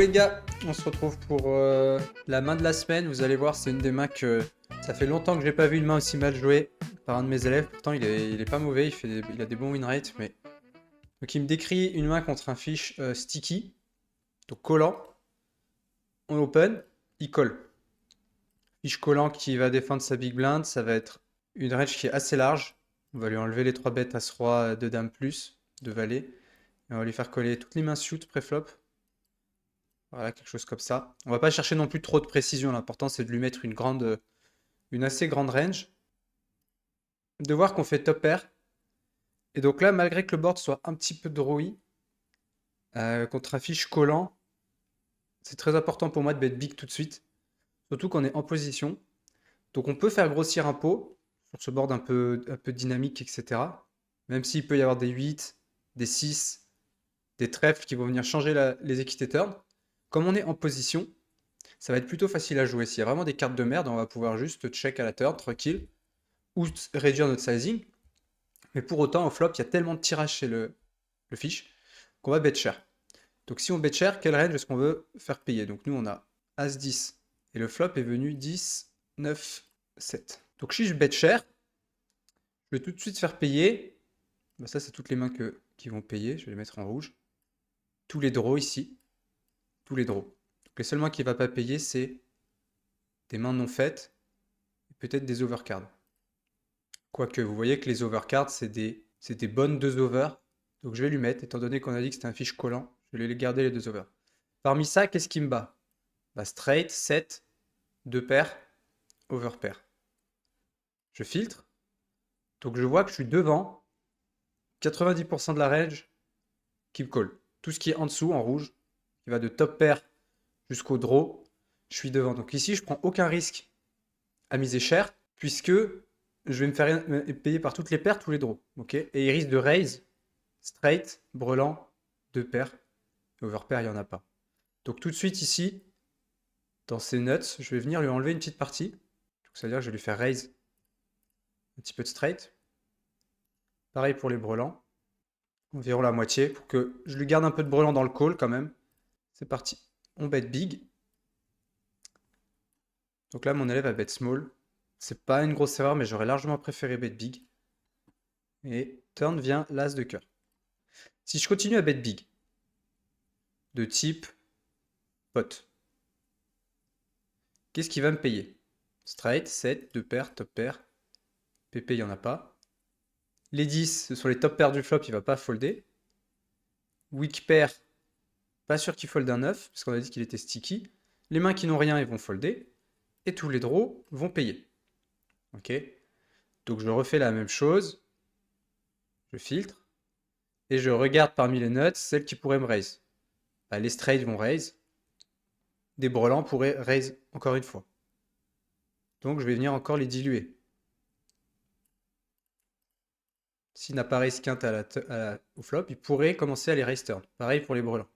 les gars, on se retrouve pour la main de la semaine. Vous allez voir, c'est une des mains que ça fait longtemps que j'ai pas vu une main aussi mal jouée par un de mes élèves. Pourtant, il est pas mauvais, il a des bons win rates, mais donc il me décrit une main contre un fish sticky, donc collant, en open, il colle. Fish collant qui va défendre sa big blind, ça va être une range qui est assez large. On va lui enlever les 3 bêtes as roi de dame plus, de valet, et on va lui faire coller toutes les mains suit pré-flop. Voilà, quelque chose comme ça. On va pas chercher non plus trop de précision. L'important, c'est de lui mettre une assez grande range. De voir qu'on fait top pair. Et donc là, malgré que le board soit un petit peu drawy, contre un fiche collant, c'est très important pour moi de bet big tout de suite. Surtout qu'on est en position. Donc on peut faire grossir un pot sur ce board un peu dynamique, etc. Même s'il peut y avoir des 8, des 6, des trèfles qui vont venir changer les équités turn. Comme on est en position, ça va être plutôt facile à jouer. S'il y a vraiment des cartes de merde, on va pouvoir juste check à la turn, tranquille, ou réduire notre sizing. Mais pour autant, au flop, il y a tellement de tirage chez le fiche qu'on va bet cher. Donc si on bet cher, quelle range est-ce qu'on veut faire payer? Donc nous, on a As-10, et le flop est venu 10, 9, 7. Donc si je bet cher, je vais tout de suite faire payer. Bah, ça, c'est toutes les mains qui vont payer. Je vais les mettre en rouge. Tous les draws ici. Tous les draws. Donc les seules mains qui ne vont pas payer, c'est des mains non faites et peut-être des overcards. Quoique, vous voyez que les overcards, c'est des bonnes 2 overs. Donc je vais lui mettre, étant donné qu'on a dit que c'était un fiche collant, je vais les garder les 2 overs. Parmi ça, qu'est-ce qui me bat? Bah, straight, 7, 2 paires, over pair. Je filtre. Donc je vois que je suis devant 90% de la range qui me colle. Tout ce qui est en dessous, en rouge, qui va de top pair jusqu'au draw, je suis devant. Donc ici, je prends aucun risque à miser cher, puisque je vais me faire payer par toutes les paires, tous les draws. Okay, et il risque de raise, straight, brelan, 2 paires. Overpair, il n'y en a pas. Donc tout de suite ici, dans ces nuts, je vais venir lui enlever une petite partie. C'est-à-dire que je vais lui faire raise un petit peu de straight. Pareil pour les brelans. Environ la moitié, pour que je lui garde un peu de brelan dans le call quand même. C'est parti. On bet big. Donc là, mon élève va bet small. C'est pas une grosse erreur, mais j'aurais largement préféré bet big. Et turn vient l'as de cœur. Si je continue à bet big, de type pot, qu'est-ce qui va me payer? Straight, 7, 2 paires, top pair. PP, il n'y en a pas. Les 10, ce sont les top pairs du flop, il va pas folder. Weak pair, pas sûr qu'il fold un 9, parce qu'on a dit qu'il était sticky. Les mains qui n'ont rien, ils vont folder. Et tous les draws vont payer. Ok. Donc je refais la même chose. Je filtre. Et je regarde parmi les nuts celles qui pourraient me raise. Bah, les straight vont raise. Des brelans pourraient raise encore une fois. Donc je vais venir encore les diluer. S'il n'a pas raise quinte au flop, il pourrait commencer à les raise turn. Pareil pour les brelans.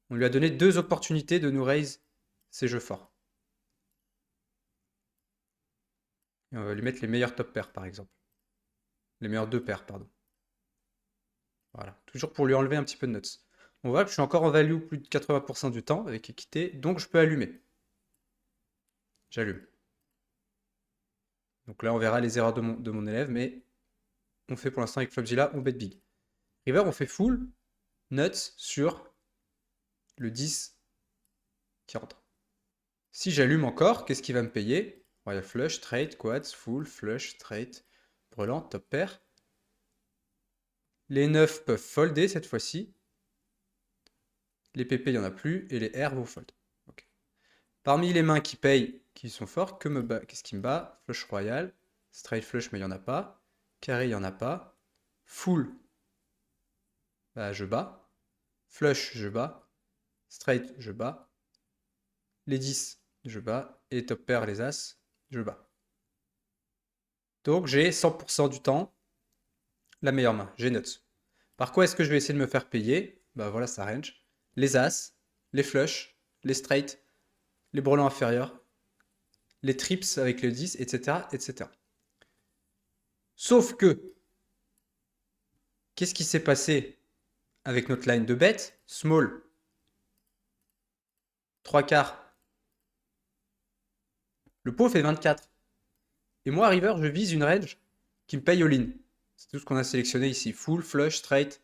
On lui a donné 2 opportunités de nous raise ces jeux forts. Et on va lui mettre les meilleurs top pairs par exemple. Les meilleurs 2 paires, pardon. Voilà. Toujours pour lui enlever un petit peu de nuts. On voit que je suis encore en value plus de 80% du temps avec équité, donc je peux allumer. J'allume. Donc là, on verra les erreurs de mon élève, mais on fait pour l'instant avec Flopzilla, on bet big. River, on fait full nuts sur le 10 qui rentre. Si j'allume encore, qu'est-ce qui va me payer? Royal flush, straight, quads, full, flush, straight, brelan, top pair. Les 9 peuvent folder cette fois-ci. Les PP, il n'y en a plus, et les R vont fold. Okay. Parmi les mains qui payent, qui sont fortes, qu'est-ce qui me bat? Flush royal, straight flush, mais il n'y en a pas. Carré, il n'y en a pas. Full, bah, je bats. Flush, je bats. Straight, je bats. Les 10, je bats. Et les top pair, les as, je bats. Donc j'ai 100% du temps la meilleure main, j'ai nuts. Par quoi est-ce que je vais essayer de me faire payer? Bah voilà sa range. Les as, les flush, les straight, les brelans inférieurs, les trips avec le 10, etc., etc. Sauf que, qu'est-ce qui s'est passé avec notre line de bet? Small. 3 quarts. Le pot fait 24. Et moi, river, je vise une range qui me paye all-in. C'est tout ce qu'on a sélectionné ici. Full, flush, straight,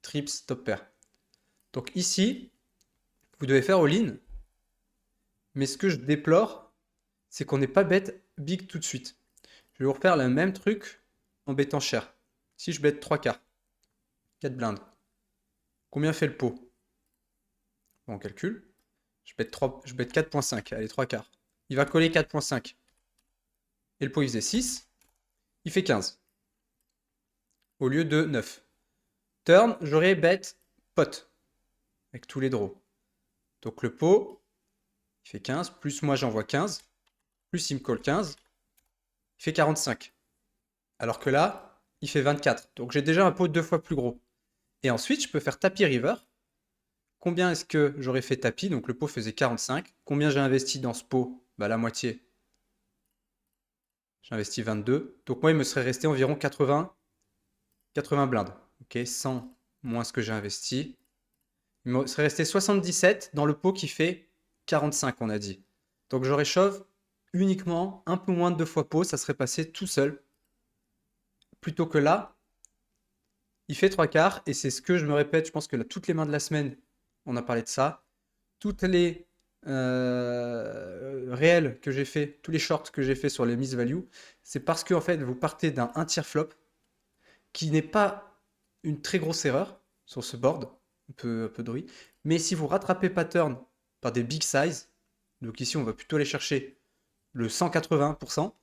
trips, top pair. Donc ici, vous devez faire all-in. Mais ce que je déplore, c'est qu'on n'est pas bet big tout de suite. Je vais vous refaire le même truc en bettant cher. Si je bet 3 quarts, 4 blindes, combien fait le pot? Bon, on calcule. Je bet 4.5, allez, 3 quarts. Il va coller 4.5. Et le pot, il faisait 6. Il fait 15. Au lieu de 9. Turn, j'aurais bet pot. Avec tous les draws. Donc le pot, il fait 15. Plus moi, j'envoie 15. Plus il me colle 15. Il fait 45. Alors que là, il fait 24. Donc j'ai déjà un pot 2 fois plus gros. Et ensuite, je peux faire tapis river. Combien est-ce que j'aurais fait tapis? Donc le pot faisait 45. Combien j'ai investi dans ce pot? Bah la moitié. J'ai investi 22. Donc moi, il me serait resté environ 80 blindes. Ok, 100 moins ce que j'ai investi. Il me serait resté 77 dans le pot qui fait 45, on a dit. Donc j'aurais shove uniquement un peu moins de 2 fois pot, ça serait passé tout seul. Plutôt que là, il fait 3 quarts, et c'est ce que je me répète, je pense que là, toutes les mains de la semaine, on a parlé de ça. Toutes les réels que j'ai fait, tous les shorts que j'ai fait sur les miss value, c'est parce que en fait, vous partez d'un 1 tiers flop qui n'est pas une très grosse erreur sur ce board, un peu de bruit. Mais si vous rattrapez pattern par des big size, donc ici on va plutôt aller chercher le 180%,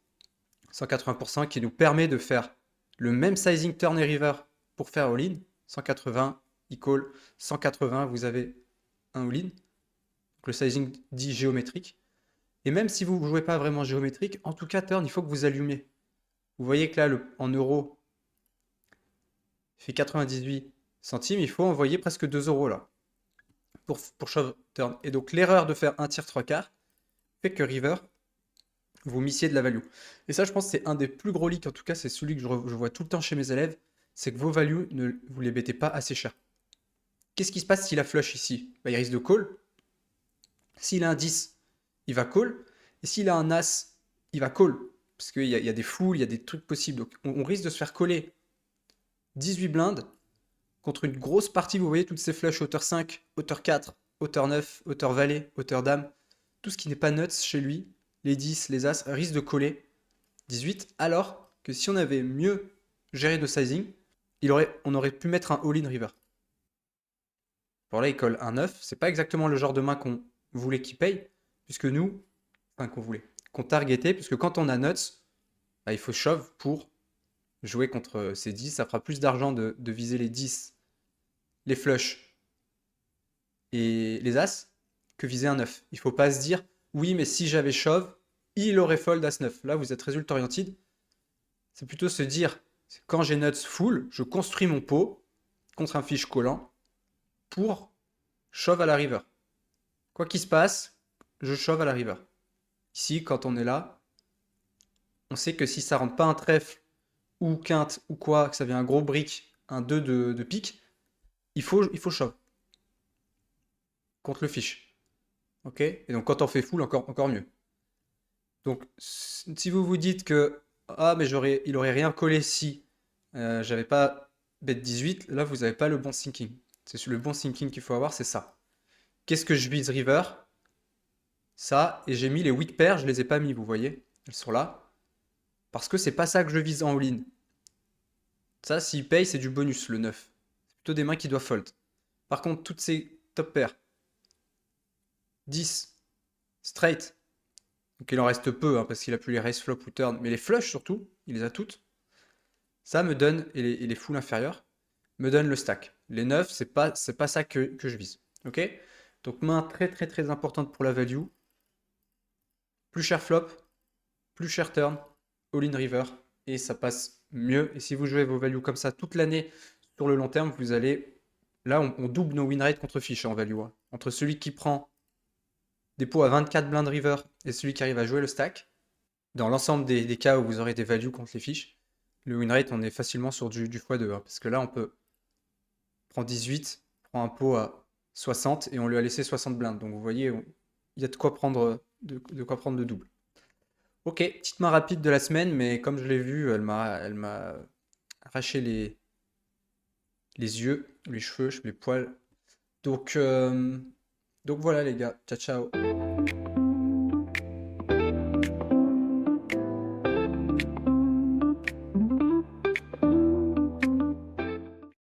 180% qui nous permet de faire le même sizing turn et river pour faire all-in. 180 equal 180, vous avez un all-in. Donc le sizing dit géométrique. Et même si vous ne jouez pas vraiment géométrique, en tout cas turn, il faut que vous allumiez. Vous voyez que là, en euros, il fait 98 centimes, il faut envoyer presque 2 euros là pour shove turn. Et donc l'erreur de faire un tiers 3 quarts fait que river, vous missiez de la value. Et ça, je pense, c'est un des plus gros leaks. En tout cas, c'est celui que je vois tout le temps chez mes élèves. C'est que vos values, ne vous les mettez pas assez cher. Qu'est-ce qui se passe s'il a flush ici? Bah, il risque de call. S'il a un 10, il va call. Et s'il a un as, il va call. Parce qu'il y a des foules, il y a des trucs possibles. Donc on risque de se faire coller 18 blindes contre une grosse partie. Vous voyez toutes ces flushs hauteur 5, hauteur 4, hauteur 9, hauteur valet, hauteur dame. Tout ce qui n'est pas nuts chez lui, les 10, les as, risque de coller 18. Alors que si on avait mieux géré de sizing, on aurait pu mettre un all-in river. Bon là, il colle un 9. C'est pas exactement le genre de main qu'on voulait qu'il paye, puisque nous, enfin qu'on targetait, puisque quand on a nuts, bah, il faut shove pour jouer contre ces 10. Ça fera plus d'argent de viser les 10, les flushs et les as que viser un 9. Il faut pas se dire, oui, mais si j'avais shove, il aurait fold as 9. Là, vous êtes résultat oriented. C'est plutôt se dire, quand j'ai nuts full, je construis mon pot contre un fiche collant pour shove à la river. Quoi qu'il se passe, je shove à la river. Ici, quand on est là, on sait que si ça rentre pas un trèfle ou quinte ou quoi, que ça vient un gros brick, un 2 de pique, il faut shove contre le fiche. Ok? Et donc quand on fait full, encore mieux. Donc si vous vous dites que ah mais il aurait rien collé si j'avais pas bet 18, là vous n'avez pas le bon thinking. C'est le bon thinking qu'il faut avoir, c'est ça. Qu'est-ce que je vise river? Ça, et j'ai mis les 8 paires, je les ai pas mis, vous voyez? Elles sont là. Parce que c'est pas ça que je vise en all-in. Ça, s'il paye, c'est du bonus, le 9. C'est plutôt des mains qui doivent fold. Par contre, toutes ces top pairs, 10, straight, donc il en reste peu, hein, parce qu'il a plus les raise flop ou turn, mais les flush surtout, il les a toutes. Ça me donne, et les foules inférieures, me donne le stack. Les 9, c'est pas ça que je vise. Ok? Donc main très très très importante pour la value. Plus cher flop, plus cher turn, all-in river, et ça passe mieux. Et si vous jouez vos values comme ça toute l'année, sur le long terme, vous allez... Là, on double nos win rates contre fiche en value, hein. Entre celui qui prend des pots à 24 blind river et celui qui arrive à jouer le stack, dans l'ensemble des cas où vous aurez des values contre les fiches, le win rate, on est facilement sur du x2, hein, parce que là, on peut prendre 18, prend un pot à 60 et on lui a laissé 60 blindes. Donc vous voyez, il y a de quoi prendre, de quoi prendre de double. Ok, petite main rapide de la semaine, mais comme je l'ai vu, elle m'a arraché les yeux, les cheveux, les poils. Donc, donc voilà les gars, ciao ciao.